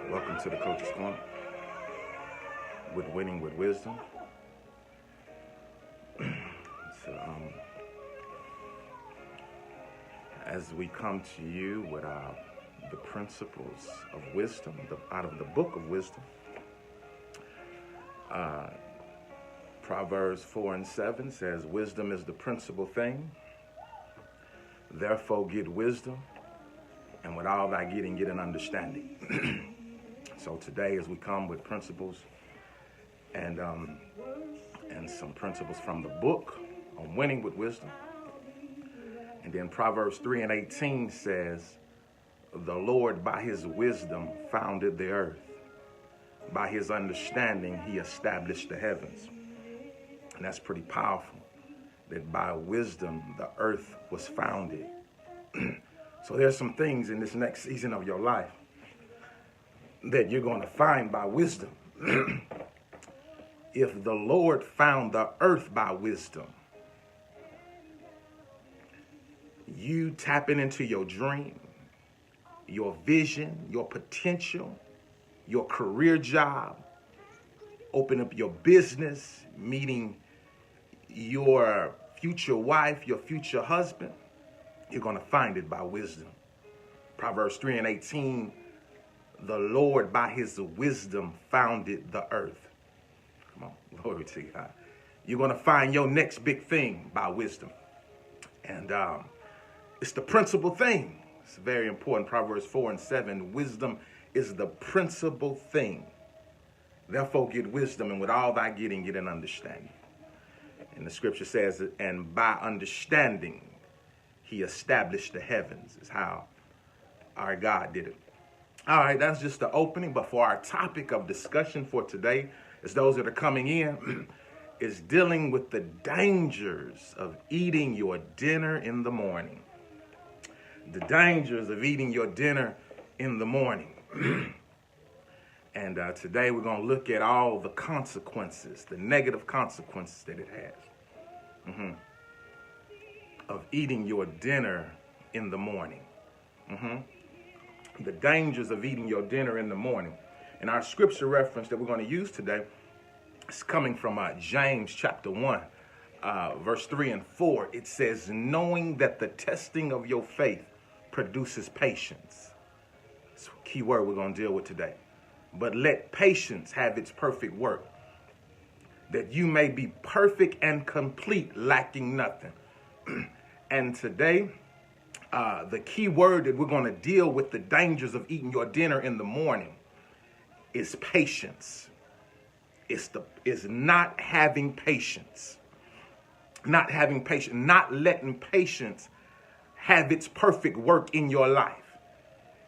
Welcome to the Coach's Corner with Winning with Wisdom. As we come to you with the principles of wisdom, out of the book of wisdom, Proverbs 4:7 says, wisdom is the principal thing. Therefore get wisdom, and with all thy getting, get an understanding. So today, as we come with principles and some principles from the book on winning with wisdom, and then Proverbs 3:18 says, the Lord by his wisdom founded the earth. By his understanding, he established the heavens. And that's pretty powerful, that by wisdom, the earth was founded. So there's some things in this next season of your life that you're going to find by wisdom. If the Lord found the earth by wisdom, you tapping into your dream, your vision, your potential, your career job, open up your business, meeting your future wife, your future husband, you're going to find it by wisdom. Proverbs 3:18, the Lord by his wisdom founded the earth. Come on, glory to God. You're going to find your next big thing by wisdom. And it's the principal thing. It's very important. Proverbs 4:7, wisdom is the principal thing. Therefore get wisdom, and with all thy getting, get an understanding. And the scripture says, and by understanding, he established the heavens, is how our God did it. All right, that's just the opening. But for our topic of discussion for today, as those that are coming in, is dealing with the dangers of eating your dinner in the morning. The dangers of eating your dinner in the morning. And today we're going to look at all the consequences, the negative consequences that it has of eating your dinner in the morning. The dangers of eating your dinner in the morning. And our scripture reference that we're going to use today is coming from James chapter 1, verse 3 and 4. It says, knowing that the testing of your faith produces patience. That's a key word we're going to deal with today. But let patience have its perfect work, that you may be perfect and complete, lacking nothing. And today, the key word that we're going to deal with the dangers of eating your dinner in the morning is patience. Is not having patience. Not having patience. Not letting patience have its perfect work in your life.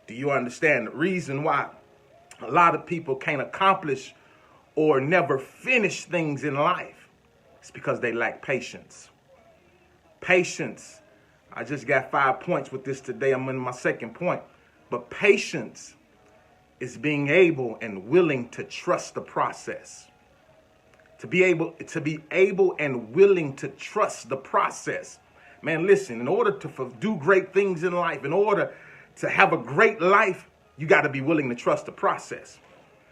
Do you understand the reason why a lot of people can't accomplish or never finish things in life? It's because they lack patience. Patience. I just got 5 points with this today. I'm in my second point. But patience is being able and willing to trust the process. To be able and willing to trust the process. Man, listen, in order to do great things in life, in order to have a great life, you got to be willing to trust the process.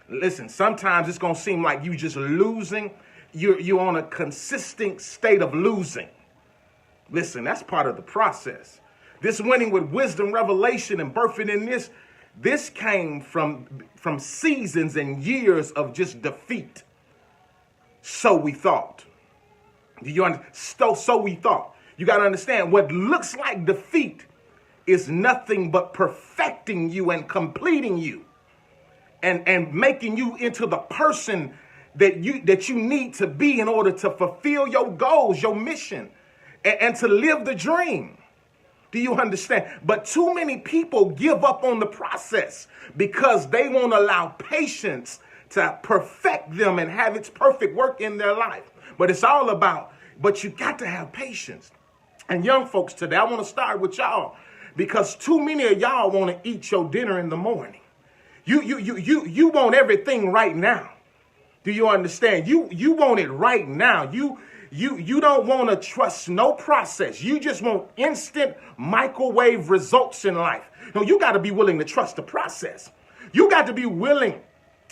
Listen, sometimes it's going to seem like you just losing. You're on a consistent state of losing. Listen, that's part of the process. This winning with wisdom, revelation, and birthing in this came from seasons and years of just defeat. So we thought. Do you understand? So we thought. You got to understand, what looks like defeat is nothing but perfecting you and completing you and making you into the person that you need to be in order to fulfill your goals, your mission, and to live the dream. Do you understand? But too many people give up on the process because they won't allow patience to perfect them and have its perfect work in their life. But but you got to have patience. And young folks today, I want to start with y'all because too many of y'all want to eat your dinner in the morning. You want everything right now. Do you understand? You want it right now. You don't want to trust no process. You just want instant microwave results in life. No, you got to be willing to trust the process. You got to be willing.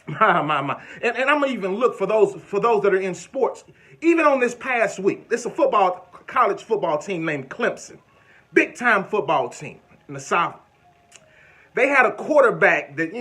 My. And I'm gonna even look for those that are in sports. Even on this past week, it's a college football team named Clemson, big time football team in the South. They had a quarterback that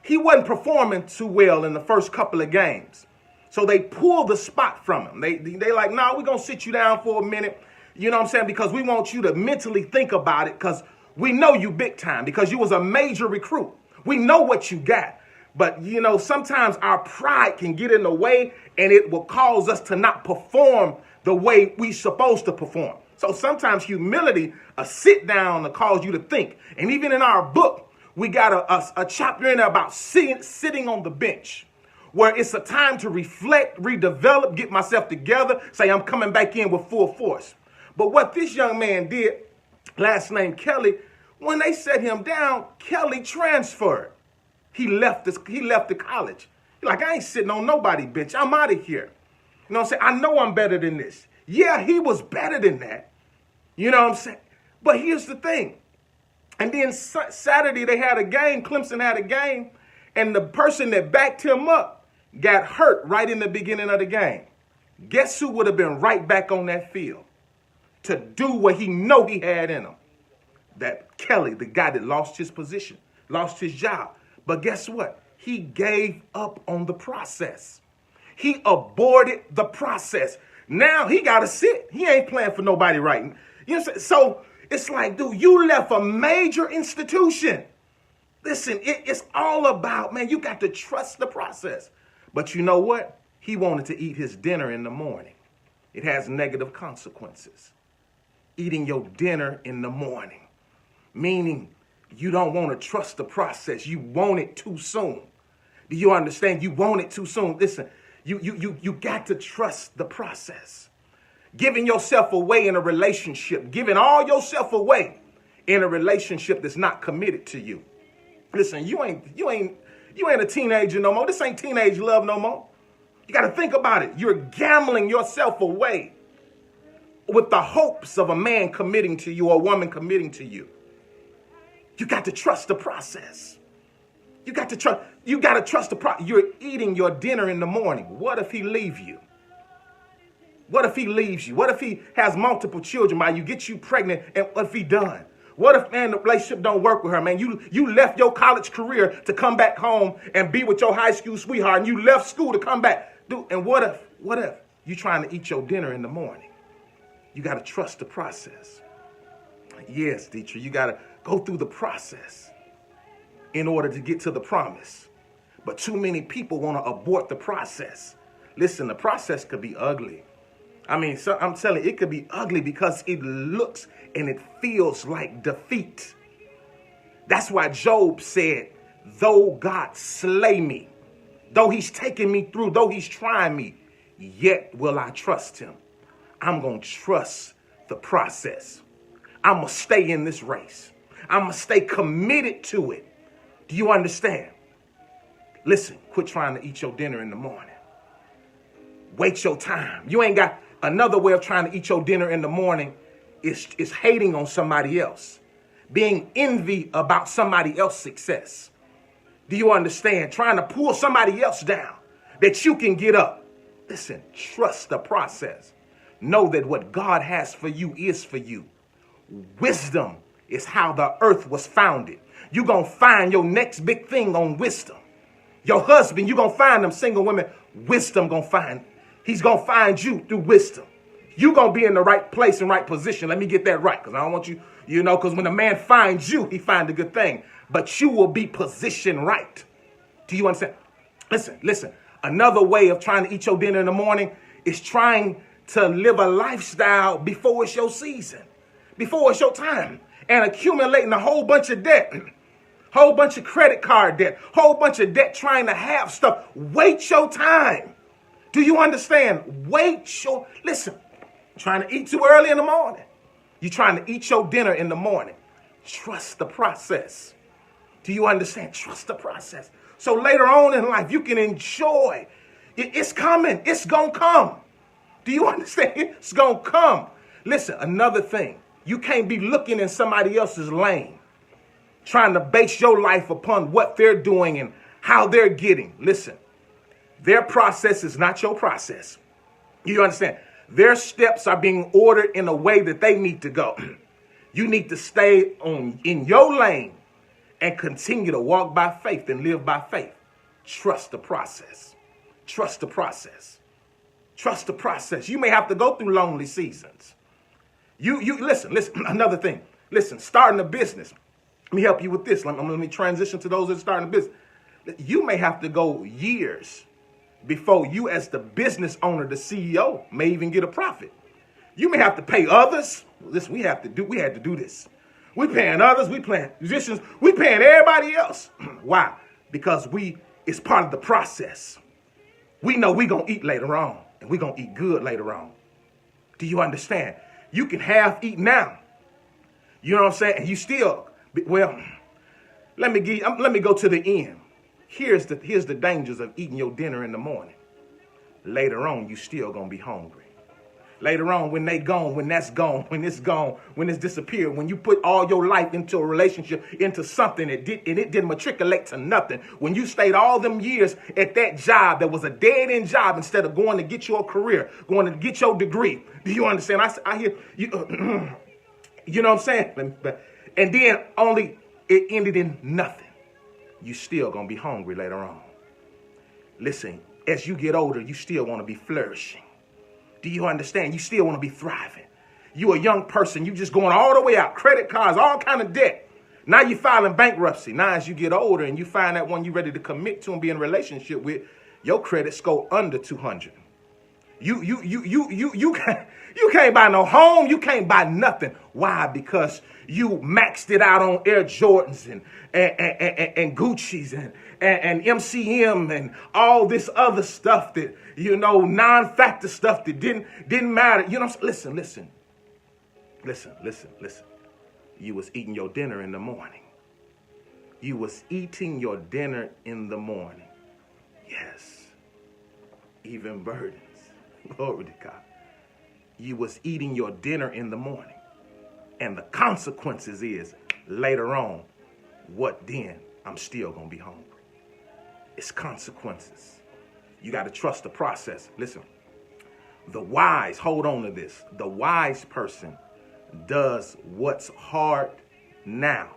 he wasn't performing too well in the first couple of games, so they pulled the spot from him. They like, nah, we're gonna sit you down for a minute. You know what I'm saying? Because we want you to mentally think about it, because we know you big time, because you was a major recruit. We know what you got. But, sometimes our pride can get in the way, and it will cause us to not perform the way we supposed to perform. So sometimes humility, a sit down, to cause you to think. And even in our book, we got a chapter in there about sitting on the bench, where it's a time to reflect, redevelop, get myself together, say I'm coming back in with full force. But what this young man did, last name Kelly, when they set him down, Kelly transferred. He left the college. He's like, I ain't sitting on nobody, bitch. I'm out of here. You know what I'm saying? I know I'm better than this. Yeah, he was better than that. You know what I'm saying? But here's the thing. And then Saturday they had a game. Clemson had a game. And the person that backed him up got hurt right in the beginning of the game. Guess who would have been right back on that field to do what he know he had in him? That Kelly, the guy that lost his position, lost his job. But guess what? He gave up on the process. He aborted the process. Now he got to sit. He ain't playing for nobody right. You know what I'm saying? So it's like, dude, you left a major institution. Listen, it's all about, man, you got to trust the process. But you know what? He wanted to eat his dinner in the morning. It has negative consequences. Eating your dinner in the morning, meaning you don't want to trust the process. You want it too soon. Do you understand? You want it too soon. Listen, you got to trust the process. Giving yourself away in a relationship, giving all yourself away in a relationship that's not committed to you. Listen, you ain't a teenager no more. This ain't teenage love no more. You got to think about it. You're gambling yourself away with the hopes of a man committing to you or a woman committing to you. You got to trust the process. You got to trust the process. You're eating your dinner in the morning. What if he leaves you? What if he leaves you? What if he has multiple children by you, get you pregnant, and what if he done? What if, man, the relationship don't work with her, man? You left your college career to come back home and be with your high school sweetheart, and you left school to come back. Dude, and what if you trying to eat your dinner in the morning? You got to trust the process. Yes, teacher, you got to go through the process in order to get to the promise. But too many people want to abort the process. Listen, the process could be ugly. I mean, so I'm telling you, it could be ugly because it looks and it feels like defeat. That's why Job said, though God slay me, though he's taking me through, though he's trying me, yet will I trust him. I'm going to trust the process. I'm going to stay in this race. I'm going to stay committed to it. Do you understand? Listen, quit trying to eat your dinner in the morning. Wait your time. You ain't got another way of trying to eat your dinner in the morning is hating on somebody else. Being envy about somebody else's success. Do you understand? Trying to pull somebody else down that you can get up. Listen, trust the process. Know that what God has for you is for you. Wisdom is how the earth was founded. You're going to find your next big thing on wisdom. Your husband, you're going to find them single women. Wisdom going to find. He's going to find you through wisdom. You're going to be in the right place and right position. Let me get that right, because I don't want you, because when a man finds you, he finds a good thing. But you will be positioned right. Do you understand? Listen. Another way of trying to eat your dinner in the morning is trying to live a lifestyle before it's your season, before it's your time, and accumulating a whole bunch of debt, whole bunch of credit card debt, whole bunch of debt trying to have stuff. Wait your time. Do you understand? Listen, trying to eat too early in the morning. You're trying to eat your dinner in the morning. Trust the process. Do you understand? Trust the process. So later on in life, you can enjoy. It's coming. It's going to come. Do you understand? It's going to come. Listen, another thing. You can't be looking in somebody else's lane, trying to base your life upon what they're doing and how they're getting. Listen, their process is not your process. You understand? Their steps are being ordered in a way that they need to go. You need to stay in your lane and continue to walk by faith and live by faith. Trust the process. Trust the process. Trust the process. You may have to go through lonely seasons. You listen, another thing. Listen, starting a business. Let me help you with this. Let me transition to those that are starting a business. You may have to go years before you, as the business owner, the CEO, may even get a profit. You may have to pay others. Listen, we had to do this. We paying others, we paying musicians, we paying everybody else. Why? Because it's part of the process. We know we gonna eat later on, and we gonna eat good later on. Do you understand? You can half eat now. You know what I'm saying? And you still, well, let me go to the end. Here's the dangers of eating your dinner in the morning. Later on, you still gonna be hungry. Later on, when they gone, when that's gone, when it's gone, when it's disappeared, when you put all your life into a relationship, into something and it didn't matriculate to nothing, when you stayed all them years at that job that was a dead-end job instead of going to get your career, going to get your degree. Do you understand? I hear you. You know what I'm saying? And then only it ended in nothing. You still gonna be hungry later on. Listen, as you get older, you still want to be flourishing. Do you understand? You still want to be thriving. You a young person. You just going all the way out. Credit cards, all kind of debt. Now you filing bankruptcy. Now as you get older and you find that one you ready to commit to and be in a relationship with, your credit score under 200. You can't buy no home. You can't buy nothing. Why? Because you maxed it out on Air Jordans and Gucci's and MCM and all this other stuff that, non-factor stuff that didn't matter. You know, listen. You was eating your dinner in the morning. You was eating your dinner in the morning. Yes. Even burdens. Glory to God. You was eating your dinner in the morning. And the consequences is later on, what then? I'm still going to be hungry. It's consequences. You got to trust the process. Listen, the wise, hold on to this. The wise person does what's hard now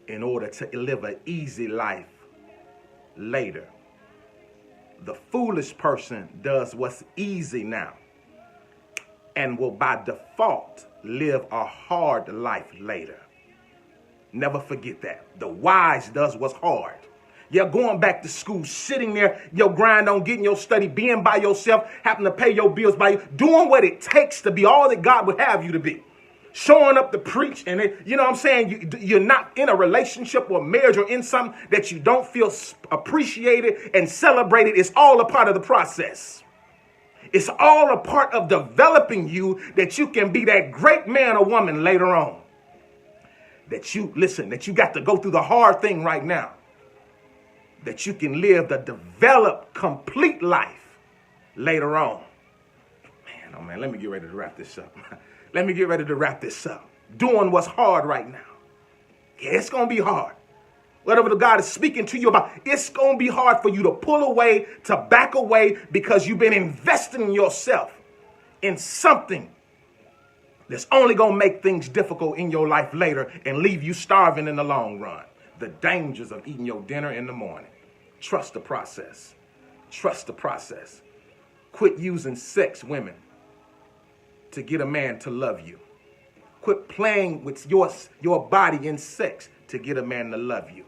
in order to live an easy life later. The foolish person does what's easy now and will by default live a hard life later. Never forget that. The wise does what's hard. You're going back to school, sitting there, your grind on getting your study, being by yourself, having to pay your bills by you, doing what it takes to be all that God would have you to be. Showing up to preach, and you know what I'm saying? You're not in a relationship or marriage or in something that you don't feel appreciated and celebrated. It's all a part of the process. It's all a part of developing you that you can be that great man or woman later on. That you got to go through the hard thing right now. That you can live the developed, complete life later on. Man, let me get ready to wrap this up. Doing what's hard right now. Yeah, it's going to be hard. Whatever the God is speaking to you about, it's going to be hard for you to pull away, to back away, because you've been investing in yourself in something that's only going to make things difficult in your life later and leave you starving in the long run. The dangers of eating your dinner in the morning. Trust the process. Trust the process. Quit using sex, women, to get a man to love you. Quit playing with your body in sex to get a man to love you.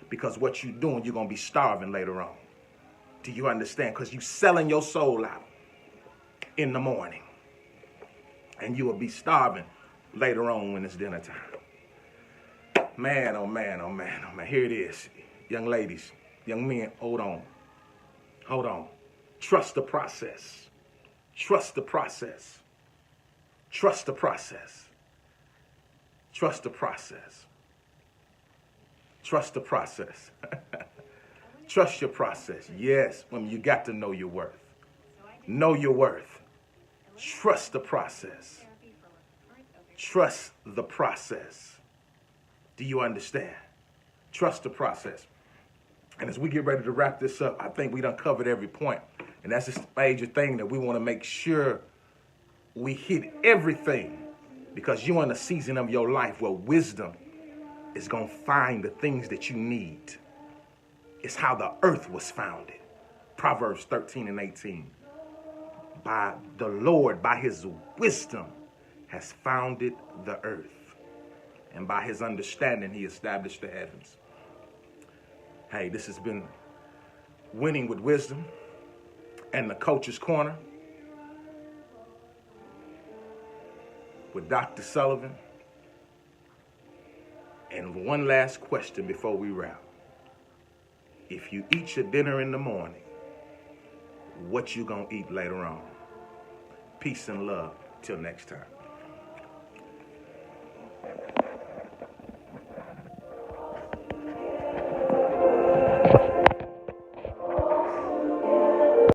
Because what you're doing, you're going to be starving later on. Do you understand? Because you're selling your soul out in the morning. And you will be starving later on when it's dinner time. Man, oh man, oh man, oh man. Here it is. Young ladies, young men, hold on. Hold on. Trust the process. Trust the process. Trust the process. Trust the process. Trust the process. Trust your process. Yes, women, you got to know your worth. Know your worth. Trust the process. Trust the process. Do you understand? Trust the process. And as we get ready to wrap this up, I think we done covered every point. And that's a major thing that we want to make sure we hit everything, because you're in a season of your life where wisdom is going to find the things that you need. It's how the earth was founded. Proverbs 13:18. By the Lord, by his wisdom, has founded the earth. And by his understanding, he established the heavens. Hey, this has been Winning with Wisdom and the Coach's Corner with Dr. Sullivan. And one last question before we wrap. If you eat your dinner in the morning, what you gonna eat later on? Peace and love. Till next time.